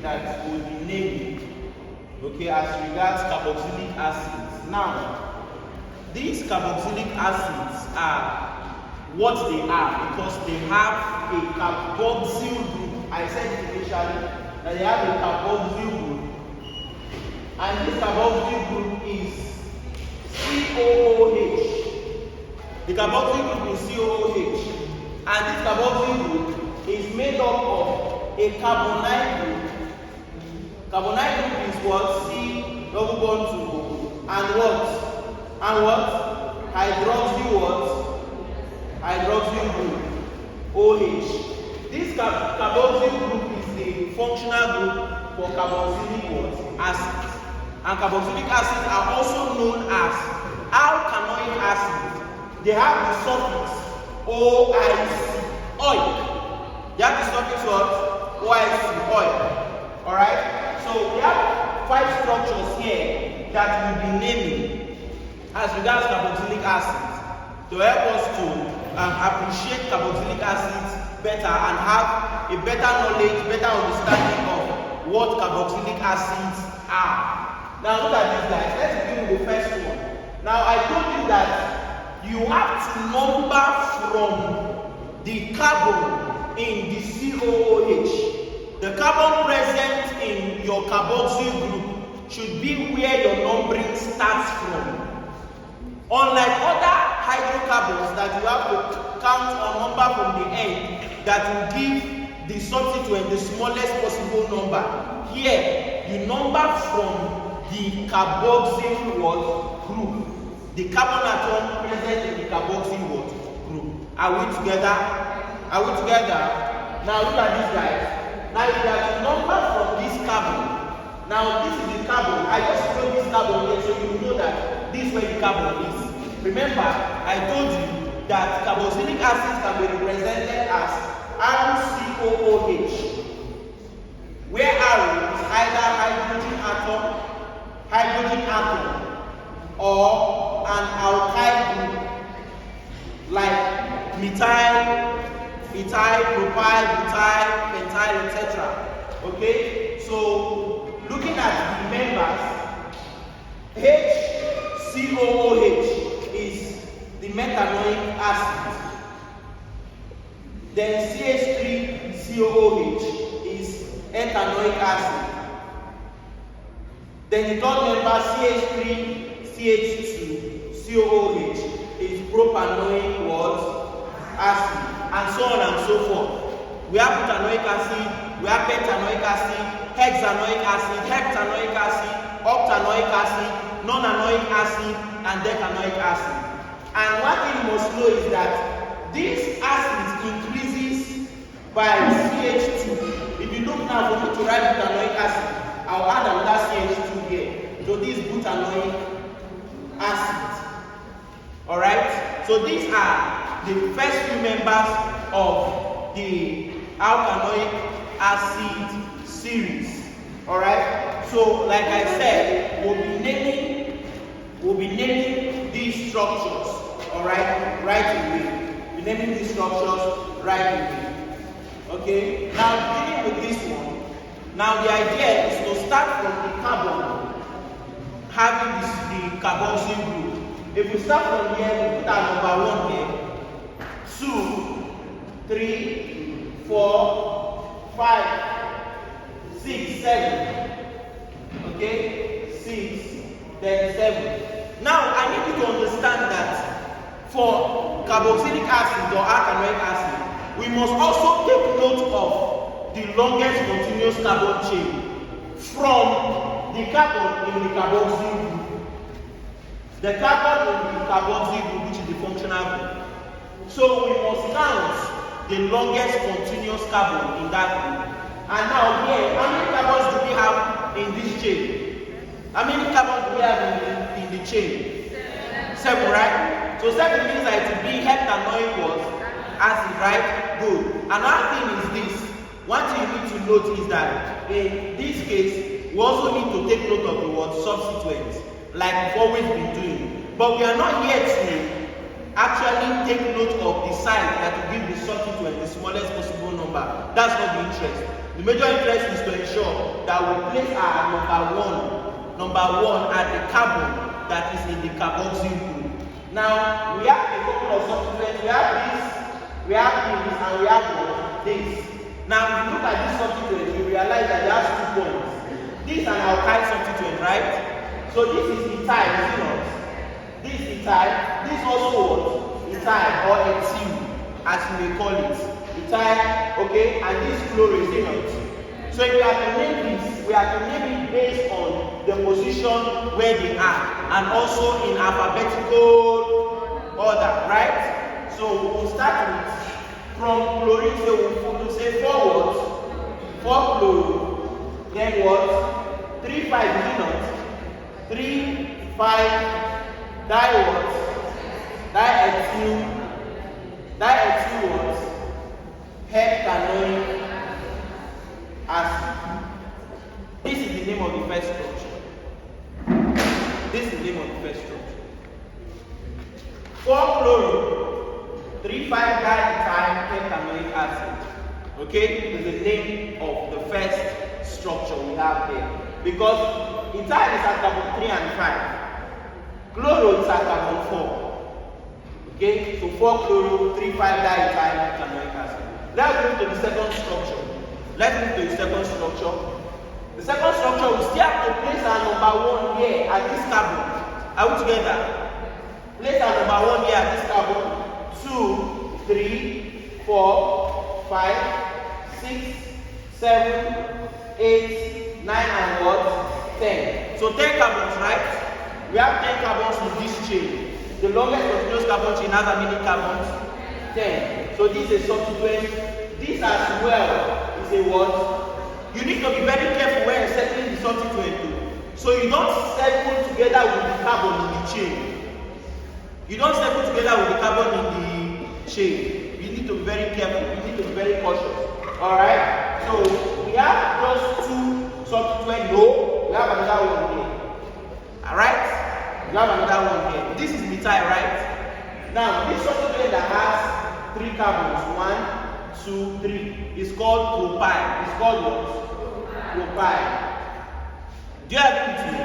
that will be named, okay, as regards carboxylic acids. Now, these carboxylic acids are what they are because they have a carboxyl group. I said initially that they have a carboxyl group, and this carboxyl group is COOH. The carboxyl group is COOH, and this carboxyl group is made up of a carbonyl group. Carbonyl group is what? C double bond 2 and what? And what? Hydroxyl what? Hydroxyl group OH. This carboxyl group is the functional group for carboxylic what? Acids. And carboxylic acids are also known as alkanoic acids. They have the suffix OIC, oil. They have the suffix what? OIC, oil. Alright? So we have 5 structures here that we'll be naming as regards carboxylic acids to help us to appreciate carboxylic acids better and have a better knowledge, better understanding of what carboxylic acids are. Now look at this, guys. Let's begin with the first one. Now I told you that you have to number from the carbon in the COOH. The carbon present in your carboxyl group should be where your numbering starts from. Unlike other hydrocarbons that you have to count or number from the end that will give the substituent the smallest possible number, here you number from the carboxyl group. The carbon atom present in the carboxyl group. Are we together? Are we together? Now look at this, guys. Now you have to number from this carbon. Now this is the carbon. I just wrote this carbon here so you know that this is where the carbon is. Remember, I told you that carboxylic acids can be represented as RCOOH, where R is either hydrogen atom, or an alkyl group like methyl, propyl, butyl, pentyl, etc. Okay, so looking at the members, HCOOH is the methanoic acid. Then CH3COOH is ethanoic acid. Then the third member, CH3CH2COOH, is propanoic acid. And so on and so forth. We have butanoic acid, we have pentanoic acid, hexanoic acid, heptanoic acid, octanoic acid, nonanoic acid, and decanoic acid. And one thing you must know is that this acid increases by CH2. If you look now for me to write butanoic acid, I'll add another CH2 here. So this butanoic acid. Alright? So these are the first few members of the alkanoic acid series. Alright? So like I said, we'll be naming these structures. Alright? Right away. We're naming these structures right away. Okay? Now beginning with this one. Now the idea is to start from the carbon having the carboxyl group. If we start from here, we put our number 1 here. 2, 3, 4, 5, 6, 7. Okay? 6, then 7. Now, I need you to understand that for carboxylic acid or alkanoic acid, we must also take note of the longest continuous carbon chain from the carbon in the carboxyl group. The carbon in the carboxyl group, which is the functional group. So we must count the longest continuous carbon in that group. And now here, how many carbons do we have in this chain? How many carbons do we have in the chain? 7, right? So 7 means that it will be heptanoic acid, right? Good. Another thing is this. One thing you need to note is that in this case, we also need to take note of the word substituent, like we've always been doing. But we are not here to actually take note of the sign that will give the substituent the smallest possible number. That's not the interest. The major interest is to ensure that we place our number one at the carbon that is in the carboxyl group. Now we have a couple of substituents. We have this, and we have this. Now if you look at this substituent, you realize that it has 2 points. This is an alkyl substituent, right? So this is ethyl, is it not? This is ethyl. This also what? Ethyl or ethyl, as you may call it. Ethyl, okay, and this fluoro, is it not? So if we have to name this, we have to name it based on the position where they are, and also in alphabetical order, right? So we'll start with from chlorine, so we'll say 4 what? 4 chloro, then what? 3, 5, is it not? 3, 5, di what? Diethyl what? Heptanoic acid. This is the name of the first structure. This is the name of the first structure. 4 chloro, 3, 5 diethyl heptanoic acid. Okay, is the name of the first structure we have there. Because ethyl is at carbon 3 and 5. Chloro is at carbon 4. Okay, so 4 chloro, 3, 5 diethyl heptanoic acid. Let's move to the second structure. The second structure, we still have to place our number 1 here at this carbon. Are we together? Place our number 1 here at this carbon. 2, 3, 4, 5, 6, 7, 8, 9, and what? 10. So 10 carbons, right? We have 10 carbons in this chain. The longest continuous carbon chain has how many carbons? 10. So this is a substituent. This as well is a what? You need to be very careful when you're settling the substituent. So you don't circle together with the carbon in the chain. You don't circle together with the carbon in the chain. You need to be very careful. You need to be very cautious. Alright? So we have just 2 substituents. No, we have another one here. Alright? We have another one here. This is methyl, right? Now this substituent that has 3 carbons, 1, 2, 3, is called propyl. It's called what? Propyl. Do you agree with me?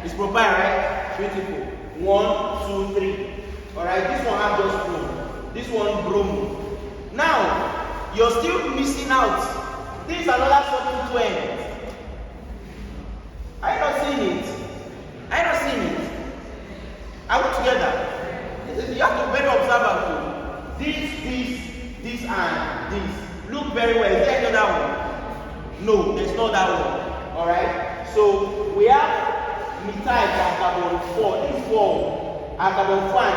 It's propyl, right? Beautiful. 1, 2, 3. Alright, this one has just bromo. This one bromo. Now, you're still missing out. This is another substituent. Are you not seeing it? Are you not seeing it? Are we together? You have to be very observant. This and this. Look very well. Is there another one? No, there's not that one. Alright? So we have methyl at carbon 4. This 4 at carbon 4 and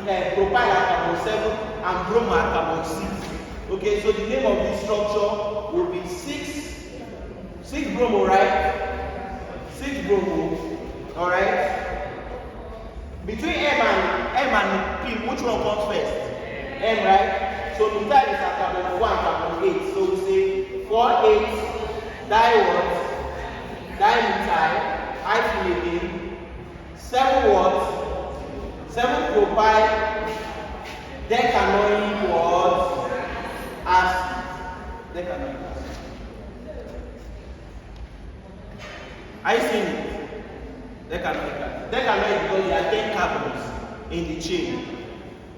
8. Propyl at carbon 7 and bromo at carbon 6. Okay, so the name of this structure will be 6 bromo, right? 6 bromo. Alright? Between M and P, which one comes first? M, right? So methyl is at carbon 4 and carbon 8. So we say 4, 8, dimethyl, hyphen again, 7 what? 7 propyl, decanoic what? Acid. Decanoic acid. Are you seeing it? Decanoic acid. Decanoic because there are 10 carbons in the chain.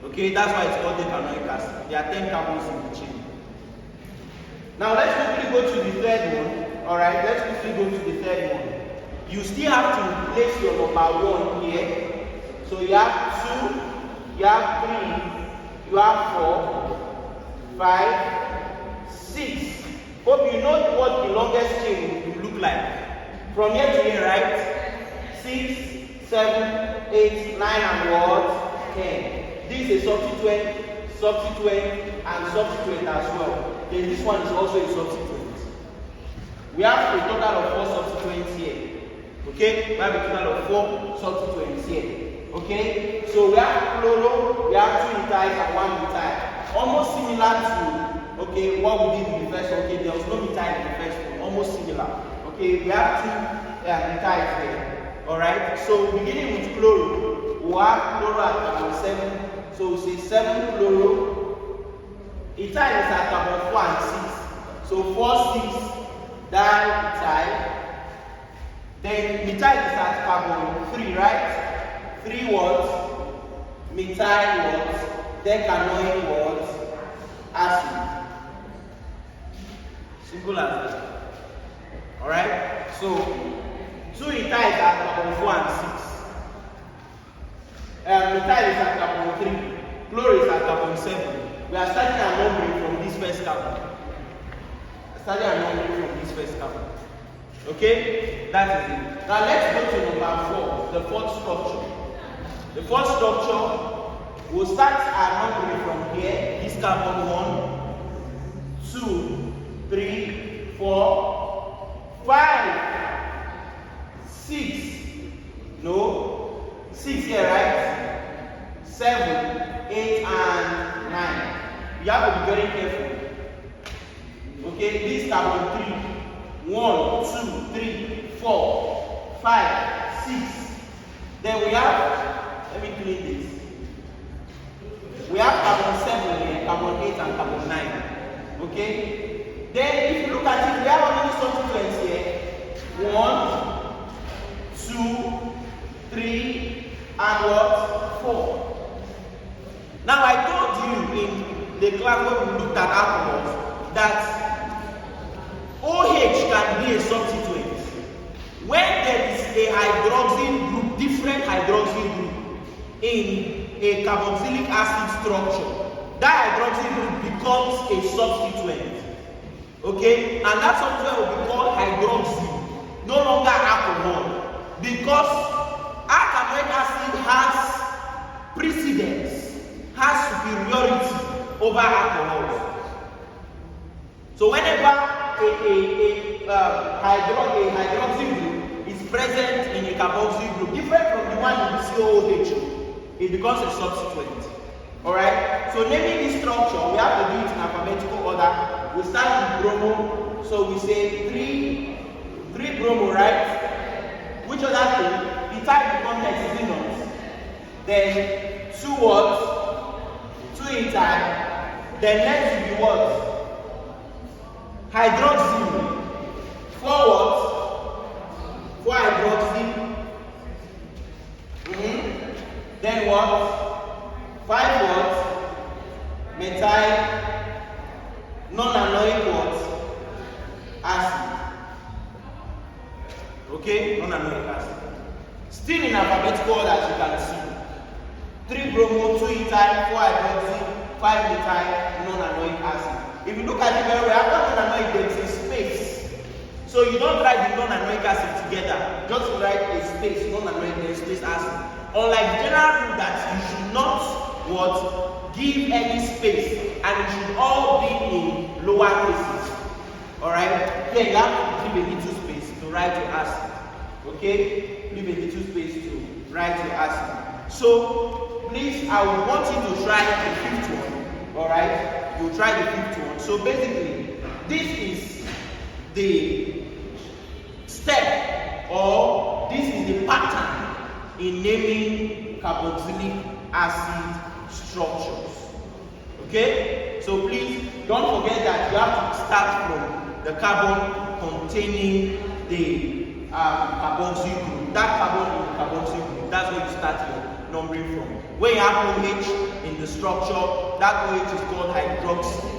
Okay, that's why it's called decanoic acid. There are 10 carbons in the chain. Now let's quickly go to the third one. Alright, let's quickly go to the third one. You still have to place your number 1 here. So you have 2, you have 3, you have 4, 5, 6. Hope you know what the longest chain will look like. From here to here, right? 6, 7, 8, 9, and what? 10. This is a substituent, and substituent as well. Then this one is also a substituent. We have a total of 4 substituents here. Okay? We have a total of 4 substituents here. Okay? So we have chloro, we have 2 methyls and 1 methyl. Almost similar to what we did in the first one. Okay, there was no methyl in the first one. Almost similar. Okay, we have 2 methyls here. Alright? So beginning with chloro, we have chloro at carbon 7. So we say 7 chloro. Ethyl is at carbon 4 and 6. So 4,6 dimethyl. Then methyl is at carbon 3, right? 3 what? Methyl what? Decanoic what? Acid. Simple as that. Alright? So 2 ethyl is at carbon 4 and 6. Methyl is at carbon 3. Chlorine is at carbon 7. We are starting our numbering from this first carbon. Okay? That is it. Now let's go to number 4, the fourth structure. The fourth structure, we'll start our numbering from here. This carbon 1, 2, 3, 4, 5, 6. No, 6 here, right? 7, 8, and 9. You have to be very careful. Okay, this carbon 3. 1, 2, 3, 4, 5, 6. Then we have, let me clean this. We have carbon 7 here, carbon 8, and carbon 9. Okay? Then if you look at it, we have how many substituents here? 1, 2, 3, and what? 4. Now I told you in the class when we looked at alcohols that OH can be a substituent. When there is a hydroxyl group, different hydroxyl group in a carboxylic acid structure, that hydroxyl group becomes a substituent. Okay? And that substituent will be called hydroxyl, no longer alcohol. Because alkanoic acid has precedence, has superiority over alcohols. So whenever a hydroxyl group is present in a carboxyl group, different from the one in the COOH, it becomes a substituent. Alright? So naming this structure, we have to do it in alphabetical order. We start with bromo, so we say 3 bromo, right? Which other thing? The type becomes hexagonals. Then 2 what? 2 ethyl. Then next will be what? Hydroxyl. 4 what? 4 hydroxyl. Then what? 5 what? Methyl. Non-anoic what? Acid. Okay? Non-anoic acid. Still in alphabetical order, as you can see. 3 bromo, 2 ethyl, 4 hydroxyl, 5 methyl, non-anoic acid. If you look at it very well, after non-anoic there is a space. So you don't write the non-anoic acid together. Just write a space, non-anoic, then space acid. Unlike general rule that you should not what give any space, and it should all be in lower cases. Alright? Here you have to leave a little space to write your acid. Okay? Leave a little space to write your acid. So please, I would want you to try the 5th one. Alright? You try the 5th one. So basically, this is the step, or this is the pattern in naming carboxylic acid structures. Okay? So please don't forget that you have to start from the carbon containing the carboxyl group. That carbon in the carboxyl group, that's where you start your numbering from. When you have OH in the structure, that OH is called hydroxyl.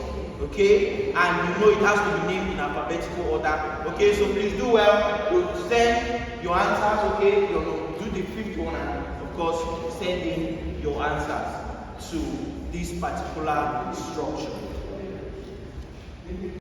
Okay, and you know it has to be named in alphabetical order. Okay, so please do well. You send your answers. Okay, you do the 5th one, and of course send in your answers to this particular structure.